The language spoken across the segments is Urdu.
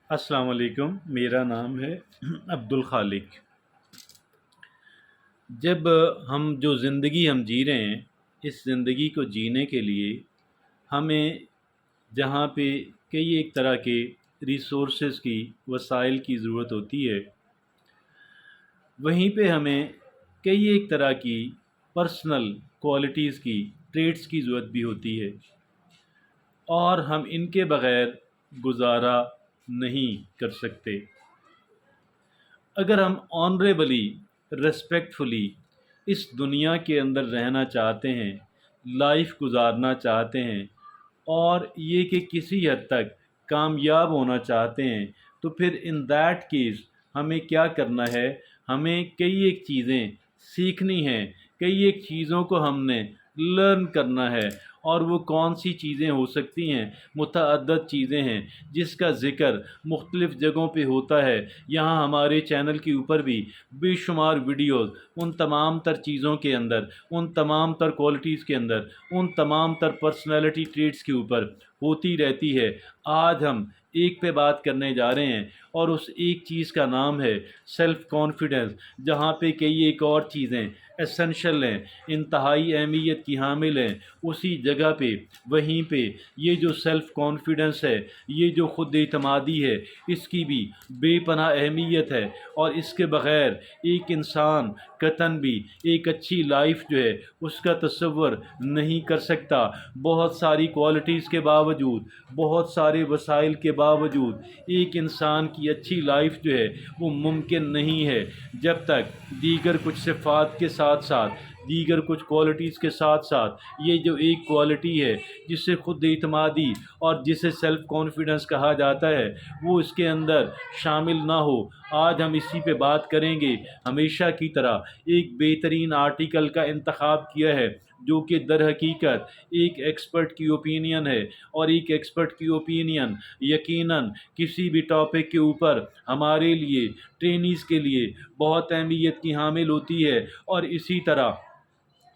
السلام علیکم، میرا نام ہے عبدالخالق۔ جب ہم جو زندگی جی رہے ہیں، اس زندگی کو جینے کے لیے ہمیں جہاں پہ کئی ایک طرح کے ریسورسز کی، وسائل کی ضرورت ہوتی ہے، وہیں پہ ہمیں کئی ایک طرح کی پرسنل کوالٹیز کی، ٹریٹس کی ضرورت بھی ہوتی ہے، اور ہم ان کے بغیر گزارا نہیں کر سکتے۔ اگر ہم آنریبلی، ریسپیکٹفلی اس دنیا کے اندر رہنا چاہتے ہیں، لائف گزارنا چاہتے ہیں، اور یہ کہ کسی حد تک کامیاب ہونا چاہتے ہیں، تو پھر ان دیٹ کیس ہمیں کیا کرنا ہے؟ ہمیں کئی ایک چیزیں سیکھنی ہیں، کئی ایک چیزوں کو ہم نے لرن کرنا ہے، اور وہ کون سی چیزیں ہو سکتی ہیں؟ متعدد چیزیں ہیں جس کا ذکر مختلف جگہوں پہ ہوتا ہے۔ یہاں ہمارے چینل کے اوپر بھی بے شمار ویڈیوز ان تمام تر چیزوں کے اندر، ان تمام تر کوالٹیز کے اندر، ان تمام تر پرسنالٹی ٹریٹس کے اوپر ہوتی رہتی ہے۔ آج ہم ایک پہ بات کرنے جا رہے ہیں، اور اس ایک چیز کا نام ہے سیلف کانفیڈنس، جہاں پہ کئی ایک اور چیزیں ایسنشل ہیں، انتہائی اہمیت کی حامل ہیں۔ اسی جگہ پہ، وہیں پہ یہ جو سیلف کانفیڈنس ہے، یہ جو خود اعتمادی ہے، اس کی بھی بے پناہ اہمیت ہے، اور اس کے بغیر ایک انسان قطعاً بھی ایک اچھی لائف جو ہے اس کا تصور نہیں کر سکتا۔ بہت ساری کوالٹیز کے باوجود، بہت سارے وسائل کے باوجود ایک انسان کی اچھی لائف جو ہے وہ ممکن نہیں ہے، جب تک دیگر کچھ صفات کے ساتھ ساتھ، دیگر کچھ کوالٹیز کے ساتھ ساتھ یہ جو ایک کوالٹی ہے جسے خود اعتمادی اور جسے سیلف کانفیڈنس کہا جاتا ہے، وہ اس کے اندر شامل نہ ہو۔ آج ہم اسی پہ بات کریں گے۔ ہمیشہ کی طرح ایک بہترین آرٹیکل کا انتخاب کیا ہے، جو کہ در حقیقت ایک ایکسپرٹ کی اوپینین ہے، اور ایک ایکسپرٹ کی اوپینین یقیناً کسی بھی ٹاپک کے اوپر ہمارے لیے، ٹرینیز کے لیے بہت اہمیت کی حامل ہوتی ہے۔ اور اسی طرح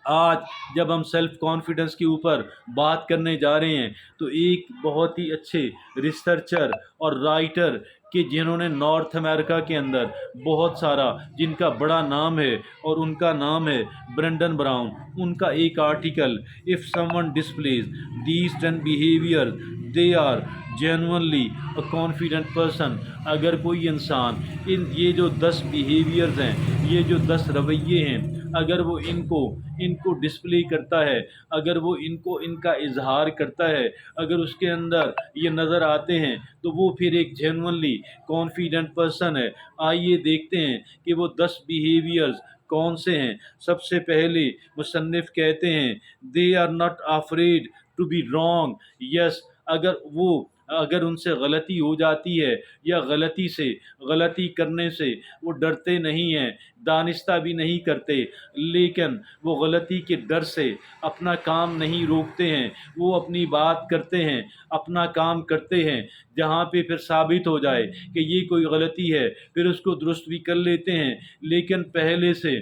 آج جب ہم سیلف کانفیڈنس کے اوپر بات کرنے جا رہے ہیں، تو ایک بہت ہی اچھے ریسرچر اور رائٹر کہ جنہوں نے نارتھ امریکہ کے اندر بہت سارا، جن کا بڑا نام ہے، اور ان کا نام ہے برینڈن براؤن۔ ان کا ایک article "If someone displays these 10 behaviors they are genuinely a confident person"۔ اگر کوئی انسان یہ جو 10 بیہیویئرز ہیں، یہ جو 10 رویے ہیں، اگر وہ ان کو ڈسپلے کرتا ہے، اگر وہ ان کا اظہار کرتا ہے، اگر اس کے اندر یہ نظر آتے ہیں، تو وہ پھر ایک جینونلی کانفیڈنٹ پرسن ہے۔ آئیے دیکھتے ہیں کہ وہ 10 بیہیویئرز کون سے ہیں۔ سب سے پہلے مصنف کہتے ہیں "They are not afraid to be wrong"۔ یس، اگر ان سے غلطی ہو جاتی ہے، یا غلطی کرنے سے وہ ڈرتے نہیں ہیں، دانستہ بھی نہیں کرتے، لیکن وہ غلطی کے ڈر سے اپنا کام نہیں روکتے ہیں، وہ اپنی بات کرتے ہیں، اپنا کام کرتے ہیں۔ جہاں پہ پھر ثابت ہو جائے کہ یہ کوئی غلطی ہے، پھر اس کو درست بھی کر لیتے ہیں، لیکن پہلے سے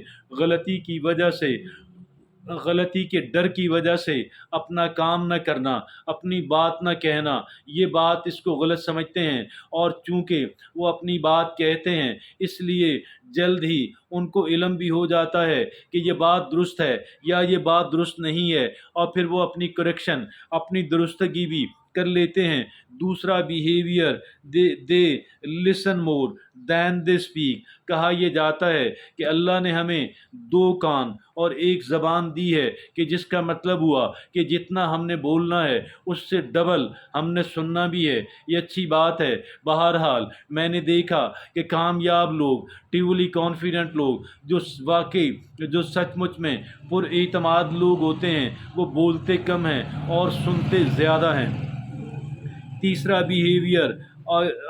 غلطی کے ڈر کی وجہ سے اپنا کام نہ کرنا، اپنی بات نہ کہنا، یہ بات اس کو غلط سمجھتے ہیں، اور چونکہ وہ اپنی بات کہتے ہیں، اس لیے جلد ہی ان کو علم بھی ہو جاتا ہے کہ یہ بات درست ہے یا یہ بات درست نہیں ہے، اور پھر وہ اپنی کریکشن، اپنی درستگی بھی کر لیتے ہیں۔ دوسرا behaviour they listen more then they speak. کہا یہ جاتا ہے کہ اللہ نے ہمیں 2 کان اور 1 زبان دی ہے، کہ جس کا مطلب ہوا کہ جتنا ہم نے بولنا ہے اس سے ڈبل ہم نے سننا بھی ہے۔ یہ اچھی بات ہے۔ بہرحال میں نے دیکھا کہ کامیاب لوگ، ٹیولی کانفیڈنٹ لوگ، جو سچ مچ میں پر اعتماد لوگ ہوتے ہیں، وہ بولتے کم ہیں اور سنتے زیادہ ہیں۔ تیسرا بیہیویئر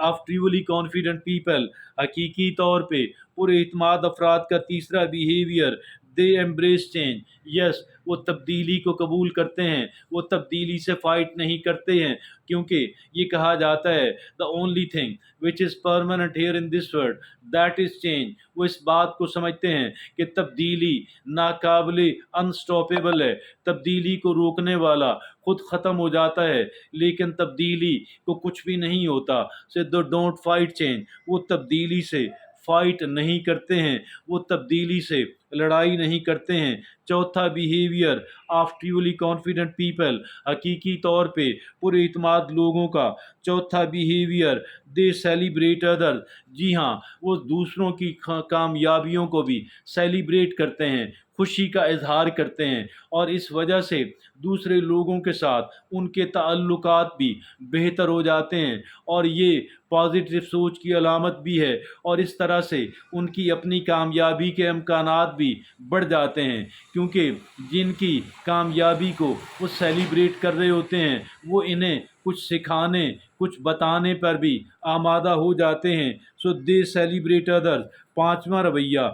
آف ٹریولی کانفیڈنٹ پیپل، حقیقی طور پہ پر اعتماد افراد کا تیسرا بیہیویئر دے ایمبریس چینج۔ یس، وہ تبدیلی کو قبول کرتے ہیں، وہ تبدیلی سے فائٹ نہیں کرتے ہیں، کیونکہ یہ کہا جاتا ہے "the only thing which is permanent here in this world that is change"۔ وہ اس بات کو سمجھتے ہیں کہ تبدیلی ناقابل انسٹاپیبل ہے، تبدیلی کو روکنے والا خود ختم ہو جاتا ہے، لیکن تبدیلی کو کچھ بھی نہیں ہوتا. سے دو ڈونٹ فائٹ چینج، وہ تبدیلی سے فائٹ نہیں کرتے ہیں، وہ تبدیلی سے لڑائی نہیں کرتے ہیں. چوتھا، بیہیویئر آف ٹریولی کانفیڈنٹ پیپل، حقیقی طور پہ پر اعتماد لوگوں کا چوتھا بیہیویئر، دے سیلیبریٹ ادر. جی ہاں، وہ دوسروں کی کامیابیوں کو بھی سیلیبریٹ کرتے ہیں، خوشی کا اظہار کرتے ہیں، اور اس وجہ سے دوسرے لوگوں کے ساتھ ان کے تعلقات بھی بہتر ہو جاتے ہیں، اور یہ پازیٹیو سوچ کی علامت بھی ہے، اور اس طرح سے ان کی اپنی کامیابی کے امکانات بھی بڑھ جاتے ہیں، کیونکہ جن کی کامیابی کو وہ سیلیبریٹ کر رہے ہوتے ہیں وہ انہیں کچھ سکھانے، کچھ بتانے پر بھی آمادہ ہو جاتے ہیں. سو دے سیلیبریٹ ادرس. پانچواں رویہ،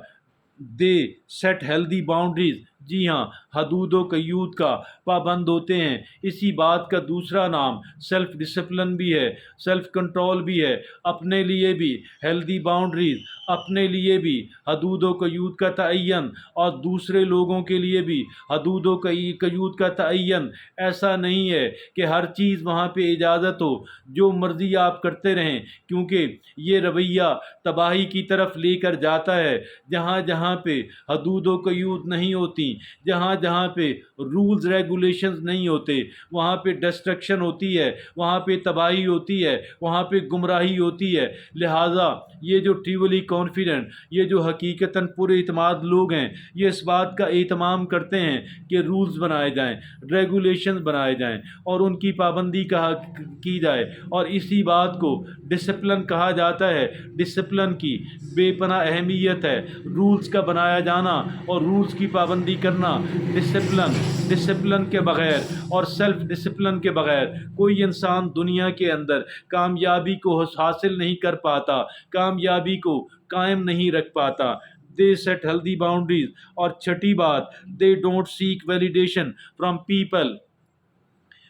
دے سیٹ ہیلدی باؤنڈریز. جی ہاں، حدود و قیود کا پابند ہوتے ہیں. اسی بات کا دوسرا نام سیلف ڈسپلن بھی ہے، سیلف کنٹرول بھی ہے. اپنے لیے بھی ہیلدی باؤنڈریز، اپنے لیے بھی حدود و قیود کا تعین، اور دوسرے لوگوں کے لیے بھی حدود و قیود کا تعین. ایسا نہیں ہے کہ ہر چیز وہاں پہ اجازت ہو، جو مرضی آپ کرتے رہیں، کیونکہ یہ رویہ تباہی کی طرف لے کر جاتا ہے. جہاں جہاں پہ حدود و قیود نہیں ہوتی، جہاں جہاں پہ رولز ریگولیشنز نہیں ہوتے، وہاں پہ ڈسٹرکشن ہوتی ہے، وہاں پہ تباہی ہوتی ہے، وہاں پہ گمراہی ہوتی ہے. لہٰذا یہ جو ٹریولی کانفیڈنٹ، یہ جو حقیقتاً پر اعتماد لوگ ہیں، یہ اس بات کا اہتمام کرتے ہیں کہ رولز بنائے جائیں، ریگولیشنز بنائے جائیں، اور ان کی پابندی کی جائے. اور اسی بات کو ڈسپلن کہا جاتا ہے. ڈسپلن کی بے پناہ اہمیت ہے. رولز کا بنایا جانا اور رولز کی پابندی کرنا. ڈسپلن کے بغیر اور سیلف ڈسپلن کے بغیر کوئی انسان دنیا کے اندر کامیابی کو حاصل نہیں کر پاتا، کامیابی کو قائم نہیں رکھ پاتا. They set healthy boundaries. اور چھٹی بات، they don't seek validation from people.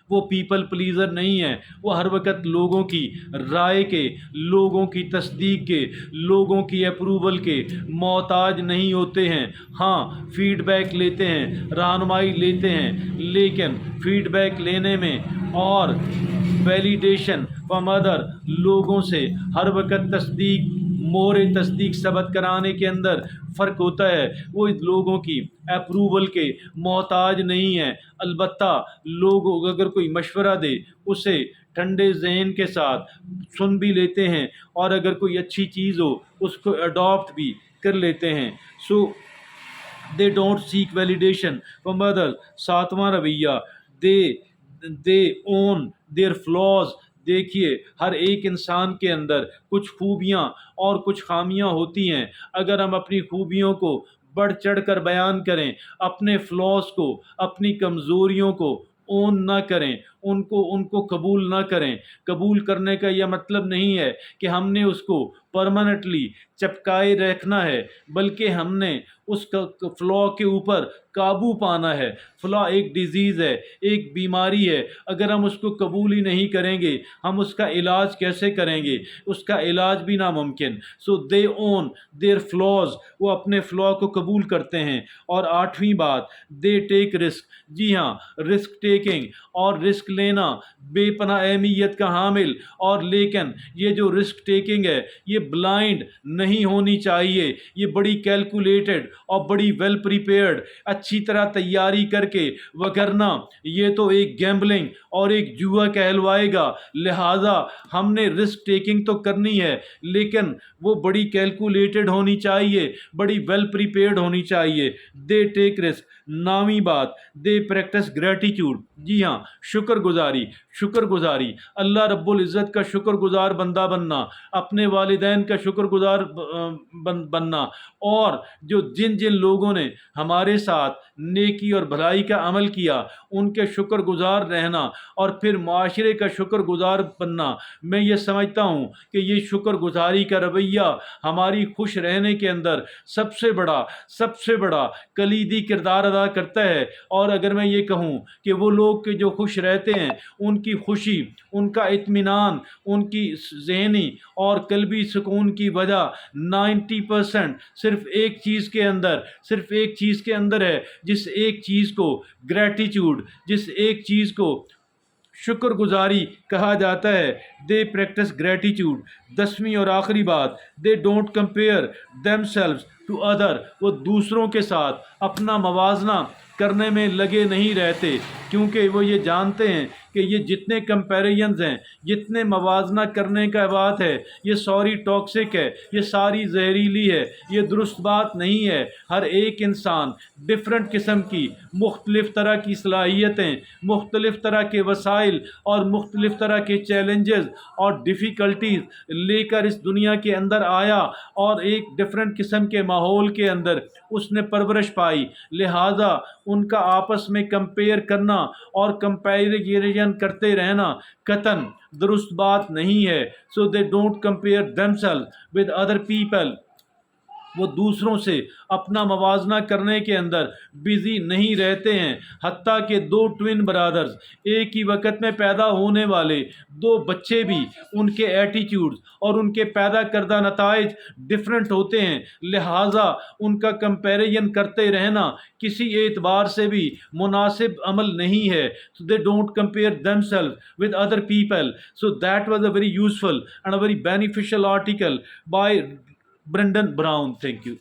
وہ پیپل پلیزر نہیں ہیں. وہ ہر وقت لوگوں کی رائے کے، لوگوں کی تصدیق کے، لوگوں کی اپروول کے محتاج نہیں ہوتے ہیں. ہاں، فیڈ بیک لیتے ہیں، رہنمائی لیتے ہیں، لیکن فیڈ بیک لینے میں اور ویلیڈیشن فرام ادر لوگوں سے ہر وقت تصدیق، مہر تصدیق ثبت کرانے کے اندر فرق ہوتا ہے. وہ لوگوں کی اپروول کے محتاج نہیں ہیں. البتہ لوگ اگر کوئی مشورہ دے اسے ٹھنڈے ذہن کے ساتھ سن بھی لیتے ہیں، اور اگر کوئی اچھی چیز ہو اس کو اڈاپٹ بھی کر لیتے ہیں. So they don't seek validation from others. ساتواں رویہ، دے اون دیئر فلاز. دیکھیے، ہر ایک انسان کے اندر کچھ خوبیاں اور کچھ خامیاں ہوتی ہیں. اگر ہم اپنی خوبیوں کو بڑھ چڑھ کر بیان کریں، اپنے فلاز کو، اپنی کمزوریوں کو اون نہ کریں، ان کو قبول نہ کریں. قبول کرنے کا یہ مطلب نہیں ہے کہ ہم نے اس کو پرماننٹلی چپکائے رکھنا ہے، بلکہ ہم نے اس کا فلا کے اوپر قابو پانا ہے. فلا ایک ڈیزیز ہے، ایک بیماری ہے. اگر ہم اس کو قبول ہی نہیں کریں گے، ہم اس کا علاج کیسے کریں گے؟ اس کا علاج بھی ناممکن. سو دے اون دیئر فلاز. وہ اپنے فلا کو قبول کرتے ہیں. اور آٹھویں بات، دے ٹیک رسک. جی ہاں، رسک ٹیکنگ اور رسک لینا بے پناہ اہمیت کا حامل. اور لیکن یہ جو رسک ٹیکنگ ہے یہ بلائنڈ نہیں ہونی چاہیے. یہ بڑی کیلکولیٹڈ اور بڑی ویل پریپیئرڈ، اچھی طرح تیاری کر کے، وگرنہ یہ تو ایک گیمبلنگ اور ایک جوا کہلوائے گا. لہٰذا ہم نے رسک ٹیکنگ تو کرنی ہے، لیکن وہ بڑی کیلکولیٹڈ ہونی چاہیے، بڑی ویل پریپیئرڈ ہونی چاہیے. دے ٹیک رسک. نامی بات، دے پریکٹس گریٹیٹیوڈ. جی ہاں، شکر گزاری. شکر گزاری، اللہ رب العزت کا شکر گزار بندہ بننا، اپنے والدین کا شکر گزار بننا، اور جن لوگوں نے ہمارے ساتھ نیکی اور بھلائی کا عمل کیا ان کے شکر گزار رہنا، اور پھر معاشرے کا شکر گزار بننا. میں یہ سمجھتا ہوں کہ یہ شکر گزاری کا رویہ ہماری خوش رہنے کے اندر سب سے بڑا کلیدی کردار ادا کرتا ہے. اور اگر میں یہ کہوں کہ وہ لوگ جو خوش رہتے جانتے ہیں ان کی خوشی، ان کا اطمینان، ان کی ذہنی اور قلبی سکون کی وجہ 90% صرف ایک چیز کے اندر ہے، جس ایک چیز کو گریٹیٹیوڈ، جس ایک چیز کو شکر گزاری کہا جاتا ہے۔ دے پریکٹس گریٹیٹیوڈ۔ 10ویں اور آخری بات، they don't compare themselves to other. وہ دوسروں کے ساتھ اپنا موازنہ کرنے میں لگے نہیں رہتے، کیونکہ وہ یہ جانتے ہیں کہ یہ جتنے کمپیریزنز ہیں، جتنے موازنہ کرنے کا بات ہے، یہ ساری ٹاکسک ہے، یہ ساری زہریلی ہے، یہ درست بات نہیں ہے۔ ہر ایک انسان ڈفرینٹ قسم کی، مختلف طرح کی صلاحیتیں، مختلف طرح کے وسائل اور مختلف طرح کے چیلنجز اور ڈیفیکلٹیز لے کر اس دنیا کے اندر آیا، اور ایک ڈفرینٹ قسم کے ماحول کے اندر اس نے پرورش پائی۔ لہٰذا ان کا آپس میں کمپیئر کرنا اور کمپیریزن کرتے رہنا قطعاً درست بات نہیں ہے۔ So they don't compare themselves with other people. وہ دوسروں سے اپنا موازنہ کرنے کے اندر بزی نہیں رہتے ہیں۔ حتیٰ کہ دو ٹوین برادرز، ایک ہی وقت میں پیدا ہونے والے دو بچے بھی، ان کے ایٹیٹیوڈز اور ان کے پیدا کردہ نتائج ڈفرینٹ ہوتے ہیں، لہٰذا ان کا کمپیریزن کرتے رہنا کسی اعتبار سے بھی مناسب عمل نہیں ہے۔ So they don't compare themselves with other people. So that was a very useful and a very beneficial article by Brendan Brown. Thank you.